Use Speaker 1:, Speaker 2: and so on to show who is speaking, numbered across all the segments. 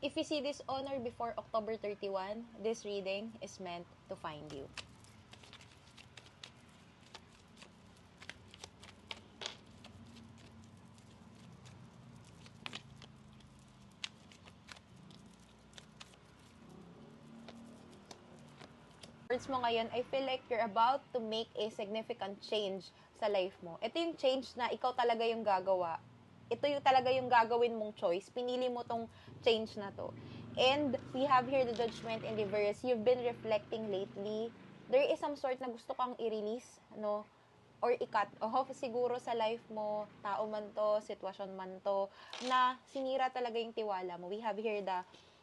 Speaker 1: If you see this on or before October 31, this reading is meant to find you. Words mo ngayon, I feel like you're about to make a significant change sa life mo. Ito yung change na ikaw talaga yung gagawa. Ito yung talaga yung gagawin mong choice. Pinili mo tong change na to. And we have here the Judgment in reverse. You've been reflecting lately. There is some sort na gusto kang i-release, no? Or i-cut off siguro sa life mo, tao man to, sitwasyon man to, na sinira talaga yung tiwala mo. We have here the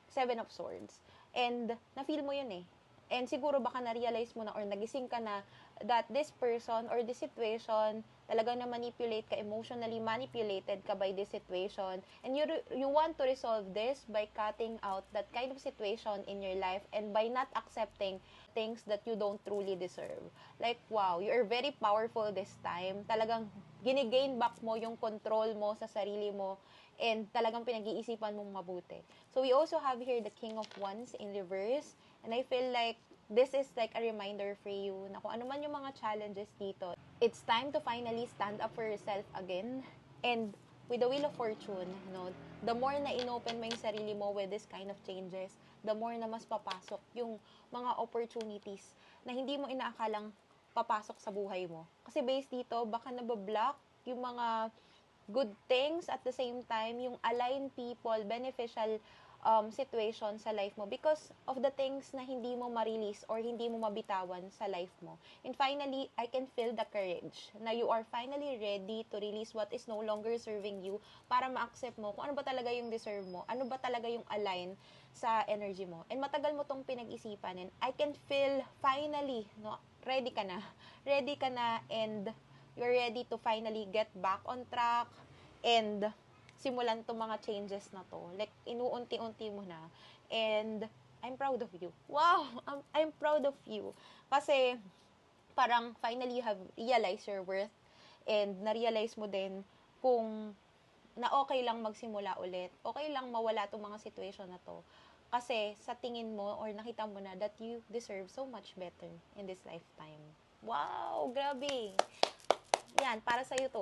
Speaker 1: Seven of Swords. And na-feel mo yun eh. And siguro baka na-realize mo na or nagising ka na that this person or this situation, talagang na-manipulate ka, emotionally manipulated ka by this situation. And you want to resolve this by cutting out that kind of situation in your life and by not accepting things that you don't truly deserve. Like, wow, you are very powerful this time. Talagang ginigain back mo yung control mo sa sarili mo and talagang pinag-iisipan mong mabuti. So we also have here the King of Wands in reverse. And I feel like this is like a reminder for you na kung ano man yung mga challenges dito, it's time to finally stand up for yourself again. And with the Wheel of Fortune, the more na inopen mo yung sarili mo with this kind of changes, the more na mas papasok yung mga opportunities na hindi mo inaakalang papasok sa buhay mo. Kasi based dito, baka nabablock yung mga good things at the same time, yung aligned people, beneficial situation sa life mo because of the things na hindi mo ma-release or hindi mo mabitawan sa life mo. And finally, I can feel the courage na you are finally ready to release what is no longer serving you para ma-accept mo kung ano ba talaga yung deserve mo, ano ba talaga yung align sa energy mo. And matagal mo tong pinag-isipan and I can feel finally, ready ka na. Ready ka na and you're ready to finally get back on track and simulan itong mga changes na to. Like, inuunti-unti mo na. And, I'm proud of you. Wow! I'm proud of you. Kasi, parang, finally, you have realized your worth. And, na-realize mo din kung na okay lang magsimula ulit. Okay lang mawala itong mga situation na to. Kasi, sa tingin mo, or nakita mo na, that you deserve so much better in this lifetime. Wow! Grabe! Yan, para sa'yo to.